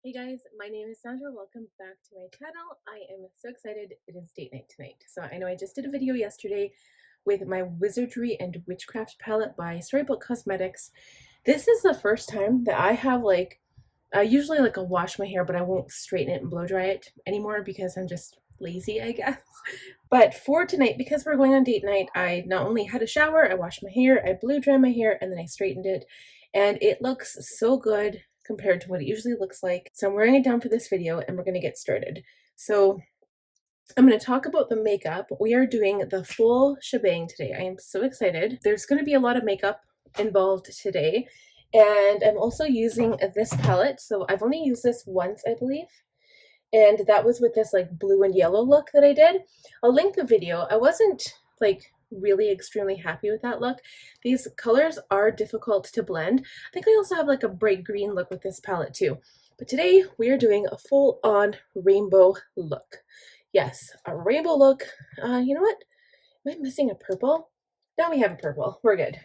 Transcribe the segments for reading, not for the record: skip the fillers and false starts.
Hey guys, my name is Sandra. Welcome back to my channel. I am so excited. It is date night tonight. So I know I just did a video yesterday with my Wizardry and Witchcraft palette by Storybook Cosmetics. This is the first time that I have usually I'll wash my hair, but I won't straighten it and blow dry it anymore because I'm just lazy, I guess. But for tonight, because we're going on date night, I not only had a shower, I washed my hair, I blew dry my hair, and then I straightened it. And it looks so good compared to what it usually looks like. So I'm wearing it down for this video and we're going to get started. So I'm going to talk about the makeup. We are doing the full shebang today. I am so excited. There's going to be a lot of makeup involved today. And I'm also using this palette. So I've only used this once, I believe. And that was with this like blue and yellow look that I did. I'll link the video. I wasn't really extremely happy with that look. These colors are difficult to blend. I think I also have like a bright green look with this palette too. But today we are doing a full-on rainbow look. Yes, a rainbow look. You know what? Am I missing a purple? Now we have a purple. We're good.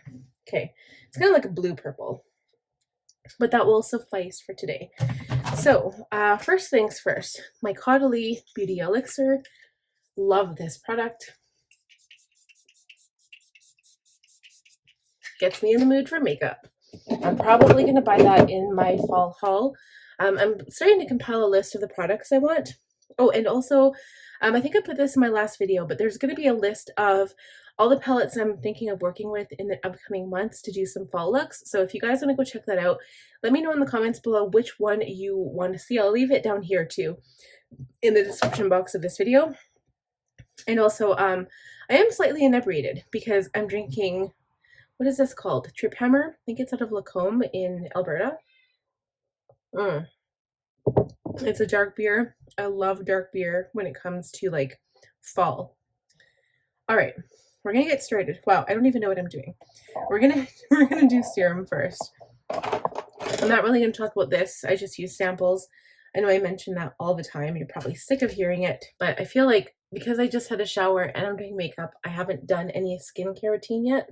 Okay. It's kind of like a blue purple. But that will suffice for today. So, first things first. My Caudalie Beauty Elixir. Love this product. Gets me in the mood for makeup. I'm probably going to buy that in my fall haul. I'm starting to compile a list of the products I want. Oh, and also, I think I put this in my last video, but there's going to be a list of all the palettes I'm thinking of working with in the upcoming months to do some fall looks. So if you guys want to go check that out, let me know in the comments below which one you want to see. I'll leave it down here too in the description box of this video. And also, I am slightly inebriated because I'm drinking, what is this called? Triphammer? I think it's out of Lacombe in Alberta. It's a dark beer. I love dark beer when it comes to like fall. All right, we're gonna get started. Wow, I don't even know what I'm doing. We're gonna do serum first. I'm not really gonna talk about this. I just use samples. I know I mention that all the time. You're probably sick of hearing it, but I feel like because I just had a shower and I'm doing makeup, I haven't done any skincare routine yet.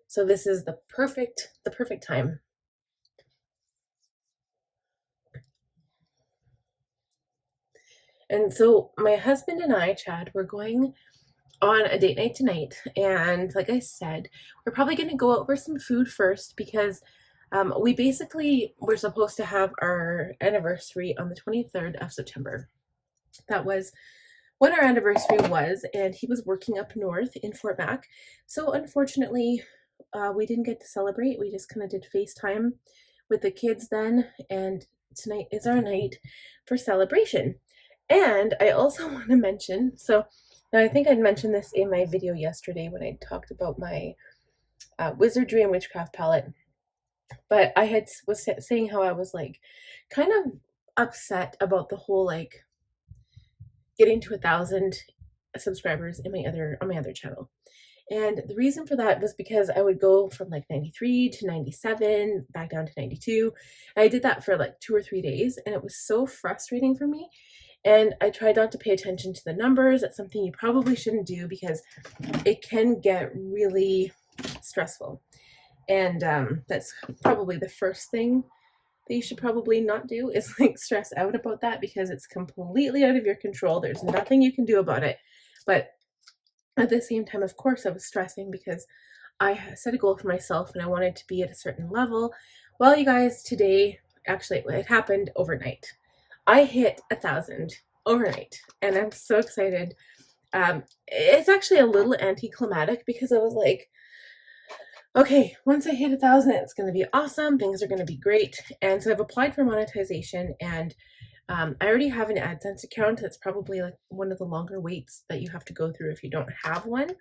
So this is the perfect time. And so my husband and I, Chad, we're going on a date night tonight. And like I said, we're probably going to go over some food first because we're supposed to have our anniversary on the 23rd of September. That was when our anniversary was, and he was working up north in Fort Mac. So unfortunately, we didn't get to celebrate. We just kind of did FaceTime with the kids then, and tonight is our night for celebration. And I also want to mention, so now I think I'd mentioned this in my video yesterday when I talked about my Wizardry and Witchcraft palette, but I was saying how I was like kind of upset about the whole like getting to 1,000 subscribers in on my other channel. And the reason for that was because I would go from like 93 to 97, back down to 92. And I did that for like 2 or 3 days, and it was so frustrating for me. And I tried not to pay attention to the numbers. That's something you probably shouldn't do because it can get really stressful. And that's probably the first thing that you should probably not do is like stress out about that because it's completely out of your control. There's nothing you can do about it. But at the same time, of course, I was stressing because I set a goal for myself and I wanted to be at a certain level. Well, you guys, today, actually, it happened overnight. I hit 1,000 overnight, and I'm so excited. It's actually a little anticlimactic because I was like, okay, once I hit 1,000, it's going to be awesome. Things are going to be great. And so I've applied for monetization, and I already have an AdSense account. That's probably like one of the longer waits that you have to go through if you don't have one.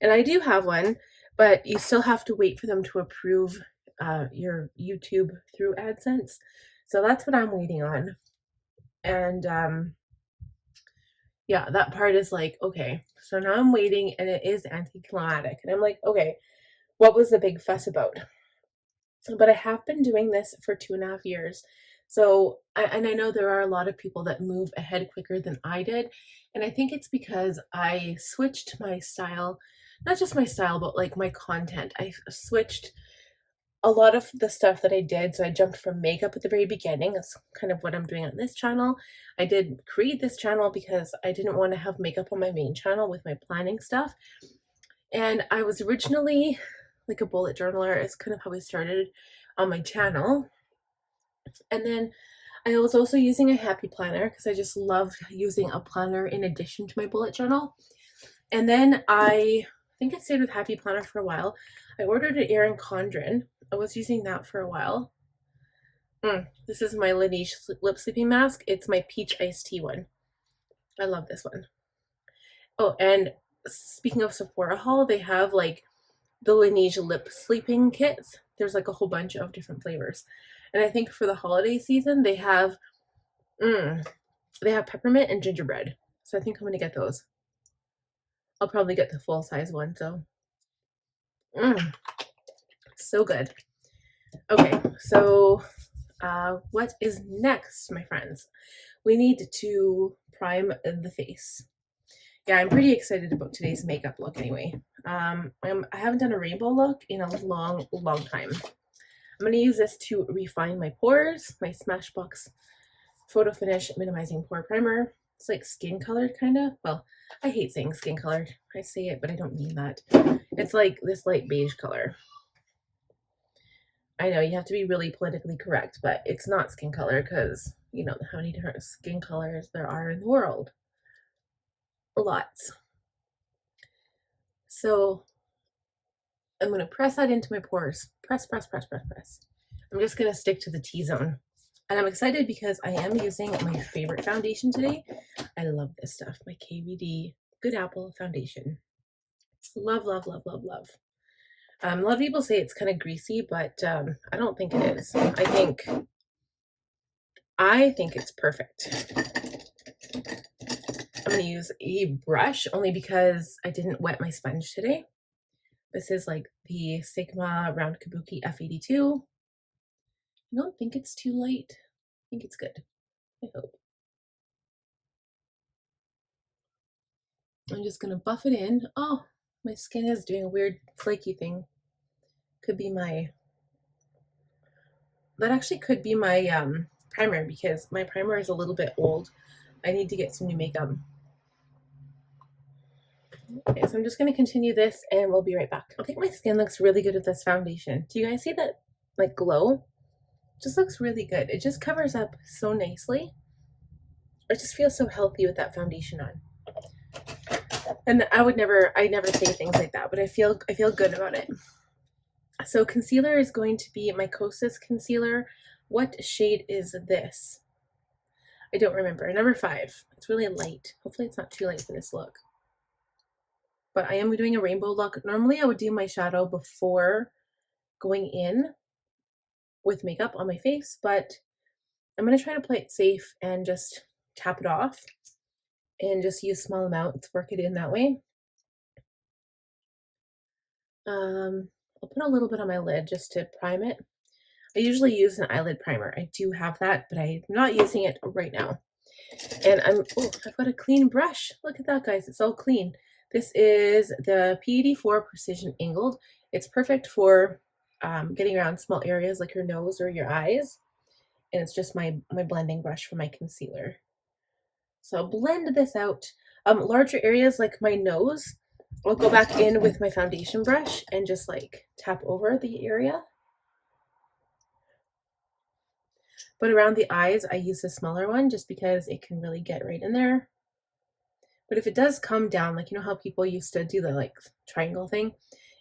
And I do have one, but you still have to wait for them to approve your YouTube through AdSense. So that's what I'm waiting on. And yeah, that part is like, okay, so now I'm waiting and it is anticlimactic. And I'm like, okay, what was the big fuss about? But I have been doing this for 2.5 years. So, and I know there are a lot of people that move ahead quicker than I did. And I think it's because I switched my style, not just my style, but like my content. I switched a lot of the stuff that I did, so I jumped from makeup at the very beginning. That's kind of what I'm doing on this channel. I did create this channel because I didn't want to have makeup on my main channel with my planning stuff. And I was originally like a bullet journaler. It's kind of how I started on my channel. And then I was also using a happy planner because I just love using a planner in addition to my bullet journal. And then I think I stayed with happy planner for a while. I ordered an Erin Condren. I was using that for a while. This is my Laneige lip sleeping mask. It's my peach iced tea one. I love this one. Oh, and speaking of Sephora haul, they have like the Laneige lip sleeping kits. There's like a whole bunch of different flavors. And I think for the holiday season, they have peppermint and gingerbread. So I think I'm going to get those. I'll probably get the full size one, so so good. Okay, so what is next, my friends? We need to prime the face. Yeah, I'm pretty excited about today's makeup look anyway. I haven't done a rainbow look in a long time. I'm going to use this to refine my pores, my Smashbox Photofinish Minimizing Pore Primer. It's like skin colored kind of. Well, I hate saying skin colored. I say it, but I don't mean that. It's like this light beige color. I know you have to be really politically correct, but it's not skin color because you know how many different skin colors there are in the world. Lots. So I'm going to press that into my pores. Press. I'm just going to stick to the T-zone. And I'm excited because I am using my favorite foundation today. I love this stuff. My KVD Good Apple foundation. Love. A lot of people say it's kind of greasy, but I don't think it is. I think it's perfect. I'm going to use a brush only because I didn't wet my sponge today. This is like the Sigma Round Kabuki F82. I don't think it's too light. I think it's good. I hope. I'm just going to buff it in. Oh, my skin is doing a weird flaky thing. Could be my... That actually could be my primer because my primer is a little bit old. I need to get some new makeup. Okay, so I'm just going to continue this and we'll be right back. I think my skin looks really good with this foundation. Do you guys see that like glow? It just looks really good. It just covers up so nicely. I just feel so healthy with that foundation on. And I never say things like that, but I feel good about it. So concealer is going to be my Kosas concealer. What shade is this? I don't remember. Number 5. It's really light. Hopefully it's not too light for this look. But I am doing a rainbow look. Normally I would do my shadow before going in with makeup on my face, but I'm going to try to play it safe and just tap it off and just use small amounts, work it in that way. I'll put a little bit on my lid just to prime it. I usually use an eyelid primer. I do have that, but I'm not using it right now. And I've got a clean brush. Look at that, guys. It's all clean. This is the P84 Precision Angled. It's perfect for getting around small areas like your nose or your eyes. And it's just my blending brush for my concealer. So I'll blend this out. Larger areas like my nose, I'll go back in with my foundation brush and just like tap over the area. But around the eyes, I use a smaller one just because it can really get right in there. But if it does come down, like you know how people used to do the like triangle thing,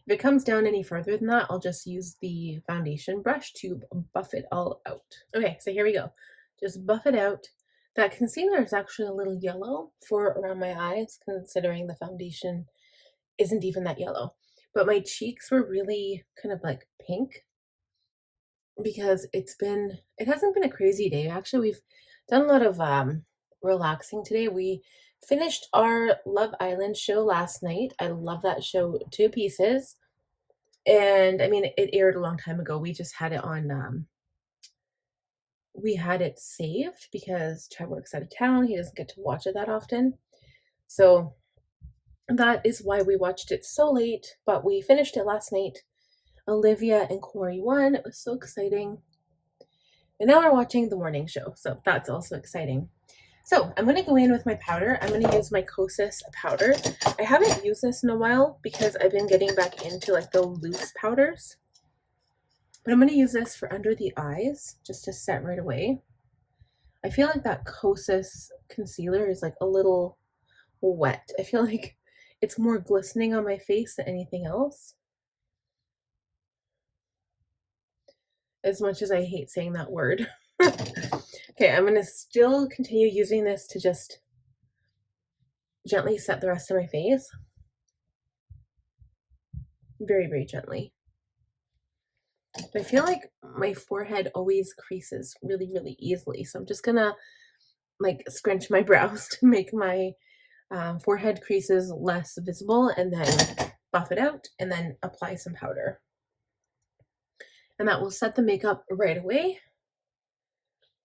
if it comes down any further than that, I'll just use the foundation brush to buff it all out. Okay, so here we go. Just buff it out. That concealer is actually a little yellow for around my eyes, considering the foundation isn't even that yellow. But my cheeks were really kind of like pink because it hasn't been a crazy day. Actually, we've done a lot of relaxing today. We finished our Love Island show last night. I love that show to pieces. And I mean, it aired a long time ago. We just had it on, we had it saved because Chad works out of town. He doesn't get to watch it that often. So that is why we watched it so late, but we finished it last night. Olivia and Corey won. It was so exciting. And now we're watching the morning show, so that's also exciting. So I'm going to go in with my powder. I'm going to use my Kosas powder. I haven't used this in a while because I've been getting back into like the loose powders. But I'm going to use this for under the eyes just to set right away. I feel like that Kosas concealer is like a little wet. I feel like it's more glistening on my face than anything else. As much as I hate saying that word. Okay, I'm going to still continue using this to just gently set the rest of my face. Very, very gently. I feel like my forehead always creases really, really easily. So I'm just going to like scrunch my brows to make my forehead creases less visible, and then buff it out and then apply some powder. And that will set the makeup right away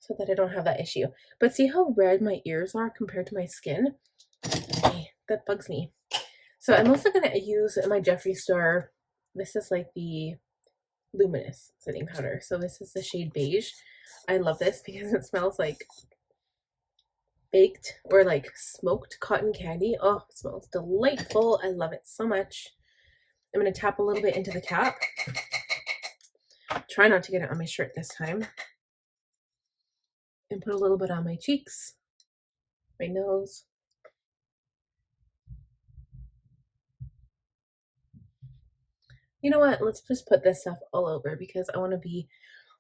so that I don't have that issue. But see how red my ears are compared to my skin? Okay, that bugs me. So I'm also going to use my Jeffree Star. This is like the Luminous setting powder. So this is the shade Beige. I love this because it smells like baked or like smoked cotton candy. Oh, it smells delightful. I love it so much. I'm going to tap a little bit into the cap. Try not to get it on my shirt this time. And put a little bit on my cheeks, my nose. You know what? Let's just put this stuff all over because I want to be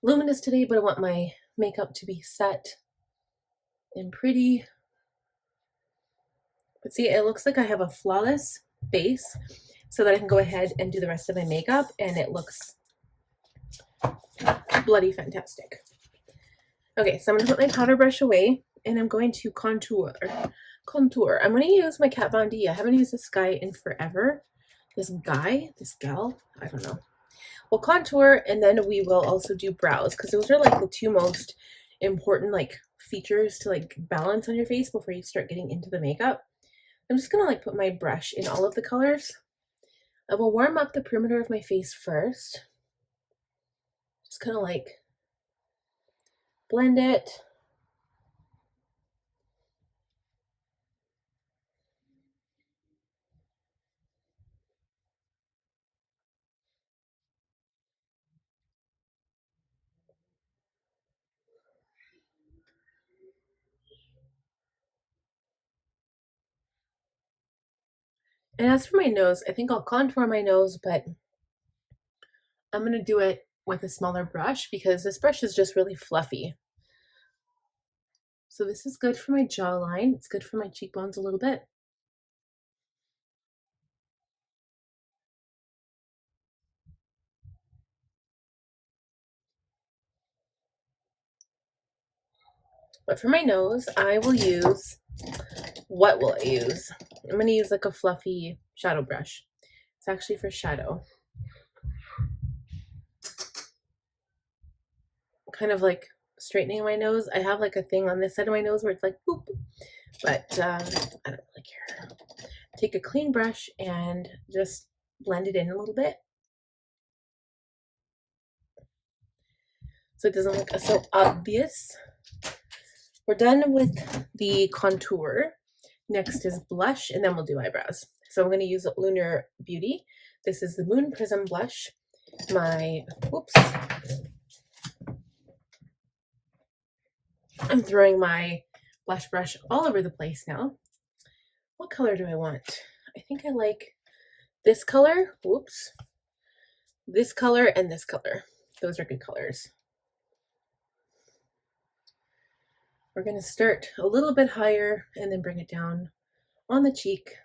luminous today, but I want my makeup to be set and pretty. But see, it looks like I have a flawless base so that I can go ahead and do the rest of my makeup, and it looks bloody fantastic. Okay, so I'm going to put my powder brush away, and I'm going to contour. I'm going to use my Kat Von D. I haven't used this guy in forever. This gal, I don't know. We'll contour, and then we will also do brows, because those are like the two most important like features to like balance on your face before you start getting into the makeup. I'm just gonna like put my brush in all of the colors. I will warm up the perimeter of my face first. Just kind of like blend it. And as for my nose, I think I'll contour my nose, but I'm going to do it with a smaller brush because this brush is just really fluffy. So this is good for my jawline. It's good for my cheekbones a little bit. But for my nose, I will use, what will I use? I'm going to use like a fluffy shadow brush. It's actually for shadow. Kind of like straightening my nose. I have like a thing on this side of my nose where it's like boop, but I don't really care. Take a clean brush and just blend it in a little bit so it doesn't look so obvious. We're done with the contour. Next is blush, and then we'll do eyebrows. So I'm going to use Lunar Beauty. This is the Moon Prism blush. I'm throwing my blush brush all over the place now. What color do I want? I think I like this color. Whoops. This color and this color. Those are good colors. We're going to start a little bit higher and then bring it down on the cheek.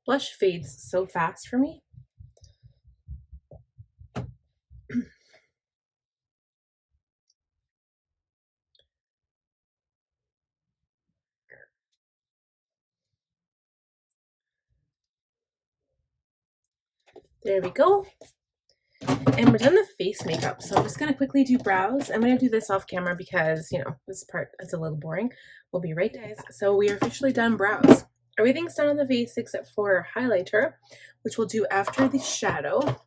Blush fades so fast for me. There we go. And we're done the face makeup, so I'm just going to quickly do brows. I'm going to do this off camera because, you know, this part is a little boring. We'll be right guys. So we are officially done brows. Everything's done on the face except for highlighter, which we'll do after the shadow.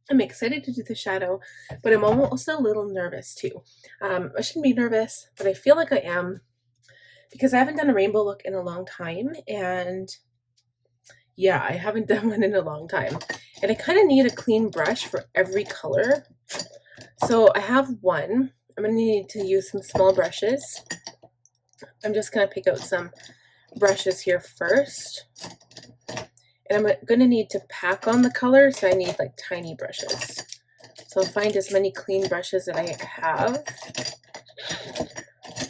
I'm excited to do the shadow, but I'm almost a little nervous too. I shouldn't be nervous, but I feel like I am because I haven't done a rainbow look in a long time, and yeah, I haven't done one in a long time. And I kind of need a clean brush for every color. So I have one. I'm going to need to use some small brushes. I'm just going to pick out some brushes here first. And I'm going to need to pack on the color, so I need like tiny brushes. So I'll find as many clean brushes that I have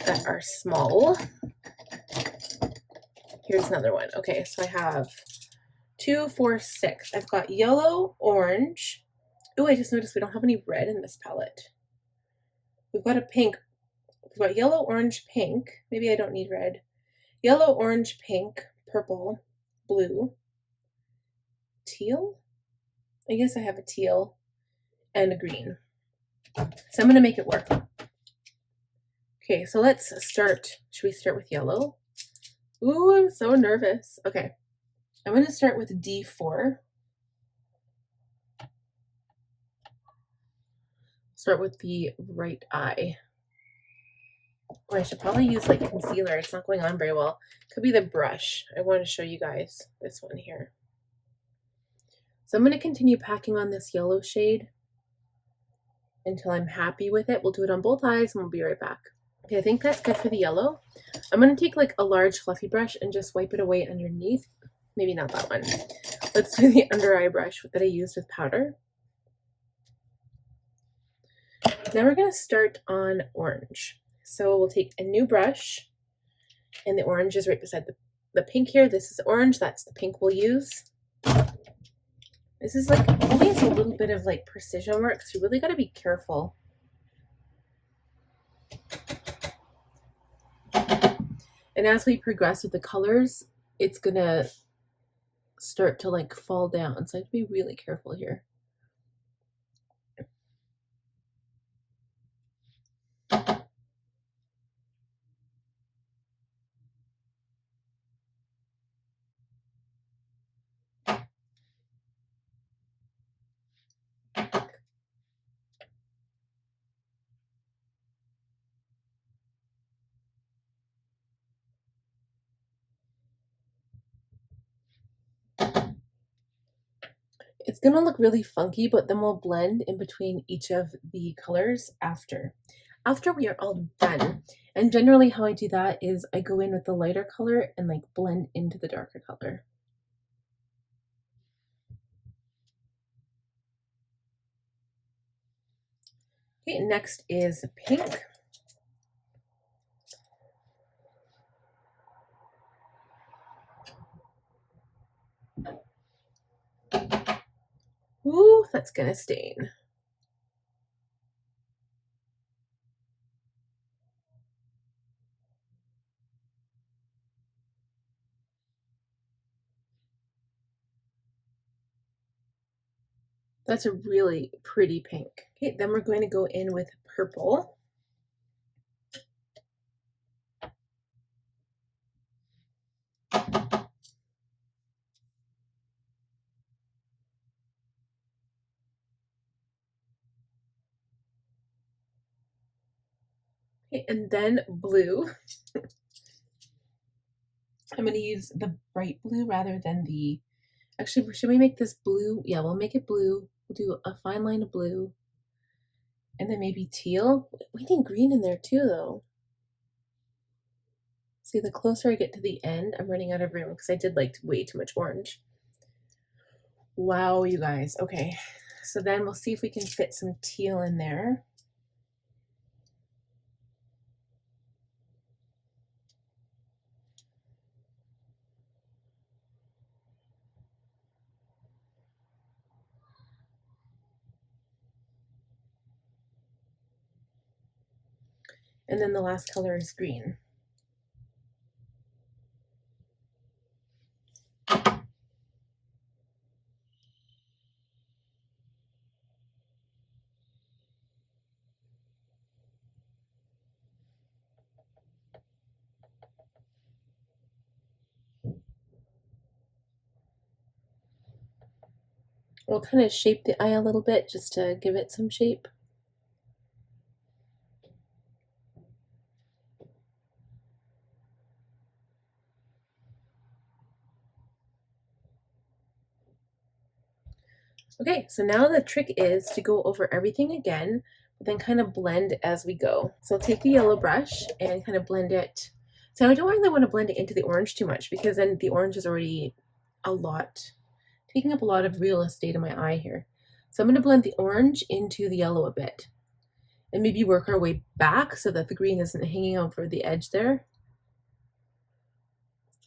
that are small. Here's another one. Okay, so I have 2, 4, 6. I've got yellow, orange. Oh, I just noticed we don't have any red in this palette. We've got a pink. We've got yellow, orange, pink. Maybe I don't need red. Yellow, orange, pink, purple, blue, teal. I guess I have a teal and a green. So I'm going to make it work. Okay, so let's start. Should we start with yellow? Ooh, I'm so nervous. Okay, I'm going to start with D4. Start with the right eye. Oh, I should probably use like concealer. It's not going on very well. Could be the brush. I want to show you guys this one here. So I'm going to continue packing on this yellow shade until I'm happy with it. We'll do it on both eyes and we'll be right back. Okay, I think that's good for the yellow. I'm going to take like a large fluffy brush and just wipe it away underneath. Maybe not that one. Let's do the under eye brush that I used with powder. Now we're going to start on orange. So we'll take a new brush, and the orange is right beside the pink here. This is orange, that's the pink we'll use. This is like always a little bit of like precision work, so you really got to be careful. And as we progress with the colors, it's gonna start to like fall down, so I have to be really careful here. It's gonna look really funky, but then we'll blend in between each of the colors after we are all done. And generally how I do that is I go in with the lighter color and like blend into the darker color. Okay, next is pink. Ooh, that's gonna stain. That's a really pretty pink. Okay, then we're going to go in with purple. Okay, and then blue. I'm going to use the bright blue rather than the, actually, should we make this blue? Yeah, we'll make it blue. We'll do a fine line of blue. And then maybe teal. We need green in there too, though. See, the closer I get to the end, I'm running out of room because I did like way too much orange. Wow, you guys. Okay, so then we'll see if we can fit some teal in there. And then the last color is green. We'll kind of shape the eye a little bit just to give it some shape. Okay, so now the trick is to go over everything again, but then kind of blend as we go. So I'll take the yellow brush and kind of blend it. So I don't really want to blend it into the orange too much, because then the orange is already taking up a lot of real estate in my eye here. So I'm going to blend the orange into the yellow a bit, and maybe work our way back so that the green isn't hanging over the edge there.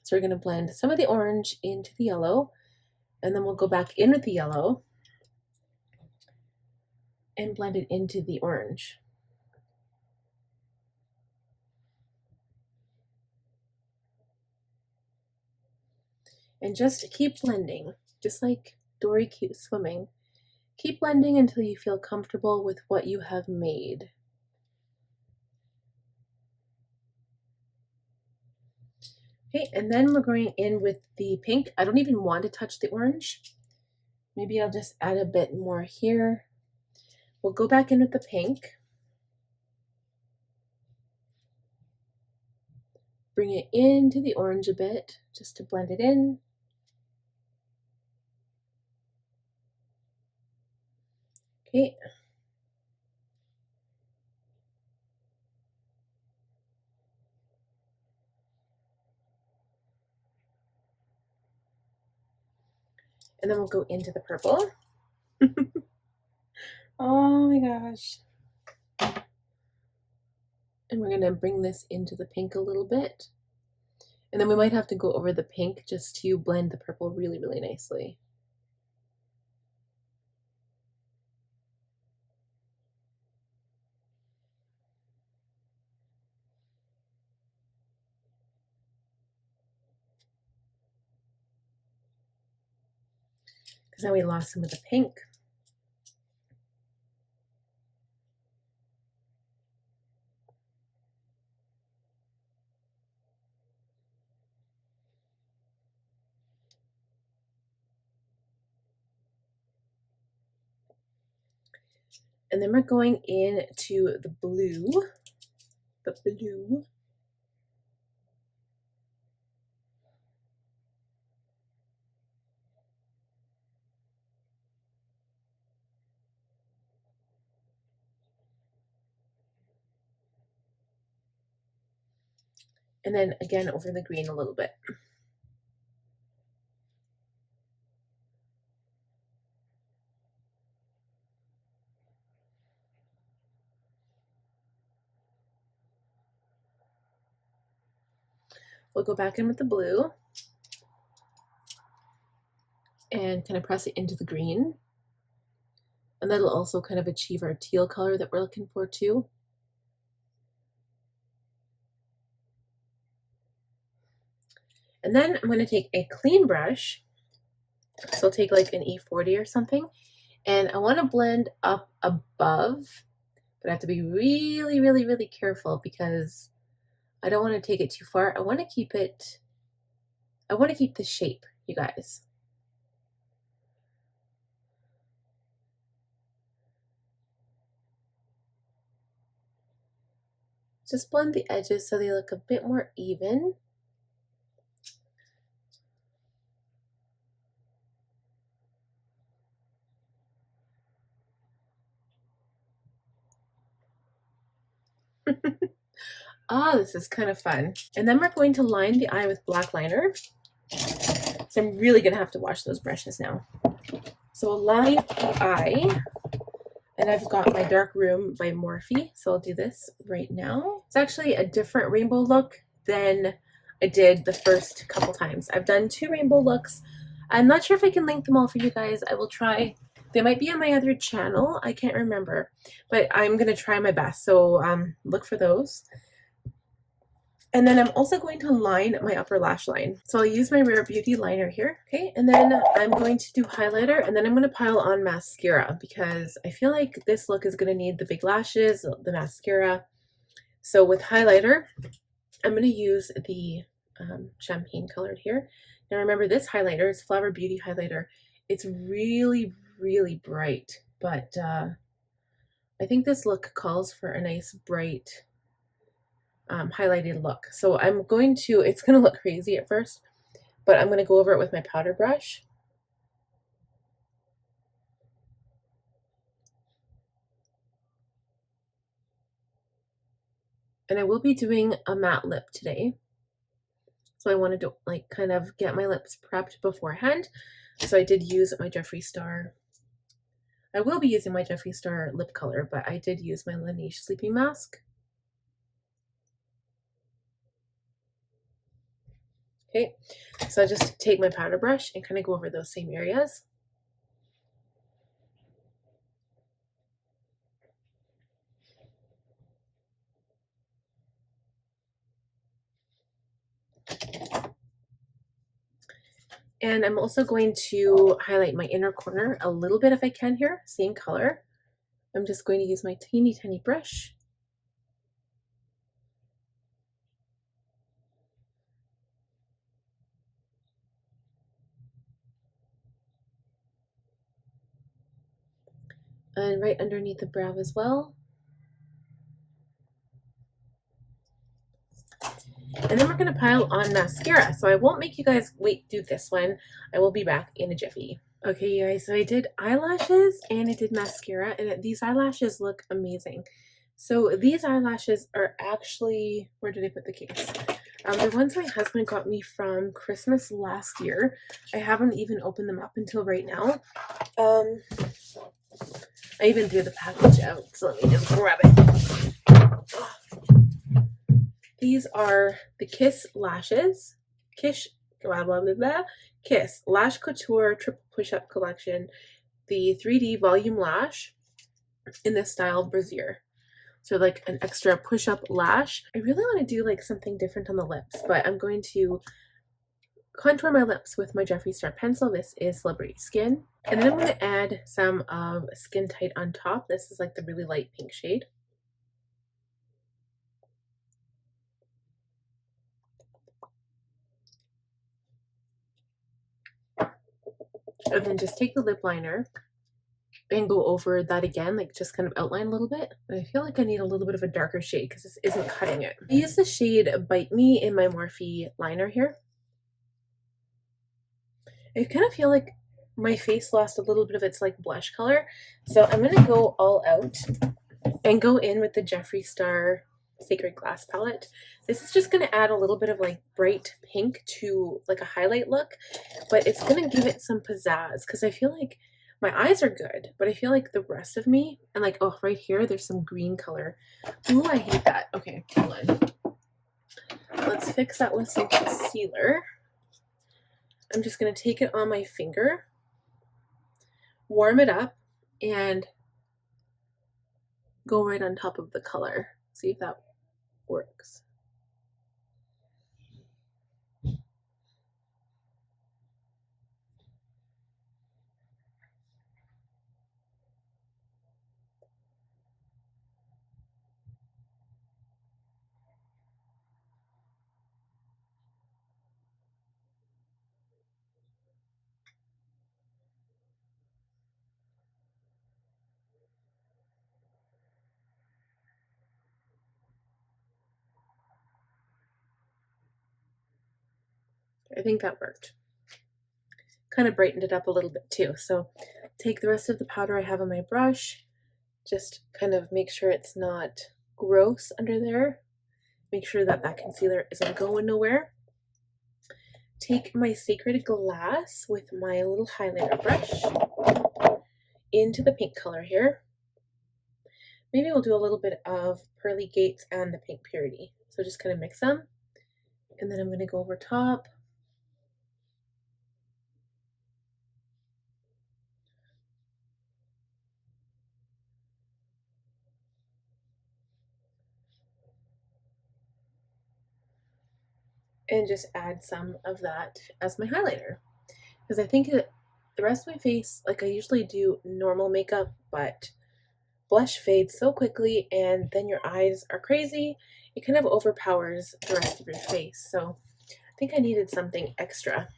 So we're going to blend some of the orange into the yellow, and then we'll go back in with the yellow and blend it into the orange. And just keep blending, just like Dory keeps swimming. Keep blending until you feel comfortable with what you have made. Okay, and then we're going in with the pink. I don't even want to touch the orange. Maybe I'll just add a bit more here. We'll go back in with the pink. Bring it into the orange a bit, just to blend it in. Okay. And then we'll go into the purple. Oh my gosh. And we're gonna bring this into the pink a little bit. And then we might have to go over the pink just to blend the purple really, really nicely. Because now we lost some of the pink. And then we're going into the blue. And then again over the green a little bit. We'll go back in with the blue and kind of press it into the green. And that'll also kind of achieve our teal color that we're looking for too. And then I'm going to take a clean brush. So I'll take like an E40 or something. And I want to blend up above, but I have to be really, really, really careful because I don't want to take it too far. I want to keep the shape, you guys. Just blend the edges so they look a bit more even. Ah, this is kind of fun. And then we're going to line the eye with black liner. So I'm really gonna have to wash those brushes now. So I'll line the eye, and I've got my Dark Room by Morphe, so I'll do this right now. It's actually a different rainbow look than I did the first couple times. I've done 2 rainbow looks. I'm not sure if I can link them all for you guys. I will try. They might be on my other channel. I can't remember, but I'm gonna try my best. So look for those. And then I'm also going to line my upper lash line. So I'll use my Rare Beauty liner here. Okay, and then I'm going to do highlighter, and then I'm going to pile on mascara because I feel like this look is going to need the big lashes, the mascara. So with highlighter, I'm going to use the champagne colored here. Now remember, this highlighter is Flower Beauty highlighter. It's really, really bright, but I think this look calls for a nice bright highlighted look. So I'm going to, it's going to look crazy at first, but I'm going to go over it with my powder brush. And I will be doing a matte lip today. So I wanted to like kind of get my lips prepped beforehand. So I did use my Jeffree Star. I will be using my Jeffree Star lip color, but I did use my Laneige sleeping mask. Okay, so I just take my powder brush and kind of go over those same areas. And I'm also going to highlight my inner corner a little bit if I can here, same color. I'm just going to use my teeny tiny brush. And right underneath the brow as well. And then we're going to pile on mascara. So I won't make you guys wait to do this one. I will be back in a jiffy. Okay, you guys, so I did eyelashes and I did mascara, and these eyelashes look amazing. So these eyelashes are actually, where did I put the case? The ones my husband got me from Christmas last year. I haven't even opened them up until right now. I even threw the package out, so let me just grab it. These are the Kiss lashes. Kiss Lash Couture Triple Push-Up Collection. The 3D Volume Lash in the style Brassiere. So like an extra push-up lash. I really want to do like something different on the lips, but I'm going to contour my lips with my Jeffree Star pencil. This is Celebrity Skin. And then I'm going to add some of Skin Tight on top. This is like the really light pink shade. And then just take the lip liner and go over that again, like just kind of outline a little bit. But I feel like I need a little bit of a darker shade because this isn't cutting it. I use the shade Bite Me in my Morphe liner here. I kind of feel like my face lost a little bit of its like blush color. So I'm going to go all out and go in with the Jeffree Star Sacred Glass palette. This is just going to add a little bit of like bright pink to like a highlight look, but it's going to give it some pizzazz because I feel like my eyes are good, but I feel like the rest of me, and like, oh, right here, there's some green color. Ooh, I hate that. Okay, hold on. Let's fix that with some concealer. I'm just going to take it on my finger, warm it up, and go right on top of the color. See if that works. I think that worked. Kind of brightened it up a little bit too. So take the rest of the powder I have on my brush, just kind of make sure it's not gross under there. Make sure that that concealer isn't going nowhere. Take my Sacred Glass with my little highlighter brush into the pink color here. Maybe we'll do a little bit of Pearly Gates and the Pink Purity. So just kind of mix them. And then I'm going to go over top. And just add some of that as my highlighter. Because I think the rest of my face, like I usually do normal makeup, but blush fades so quickly and then your eyes are crazy. It kind of overpowers the rest of your face. So I think I needed something extra.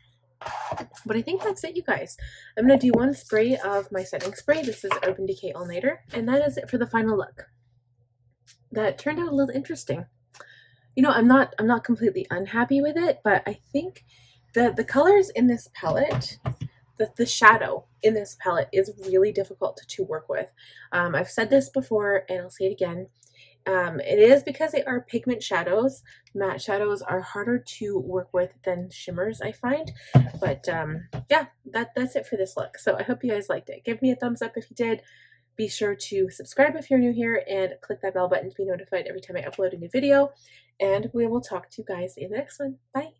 But I think that's it, you guys. I'm going to do one spray of my setting spray. This is Urban Decay All Nighter, and that is it for the final look. That turned out a little interesting. You know, I'm not completely unhappy with it, but I think the colors in this palette, the shadow in this palette is really difficult to work with. I've said this before and I'll say it again. It is because they are pigment shadows. Matte shadows are harder to work with than shimmers, I find. But yeah, that's it for this look. So I hope you guys liked it. Give me a thumbs up if you did. Be sure to subscribe if you're new here and click that bell button to be notified every time I upload a new video. And we will talk to you guys in the next one. Bye!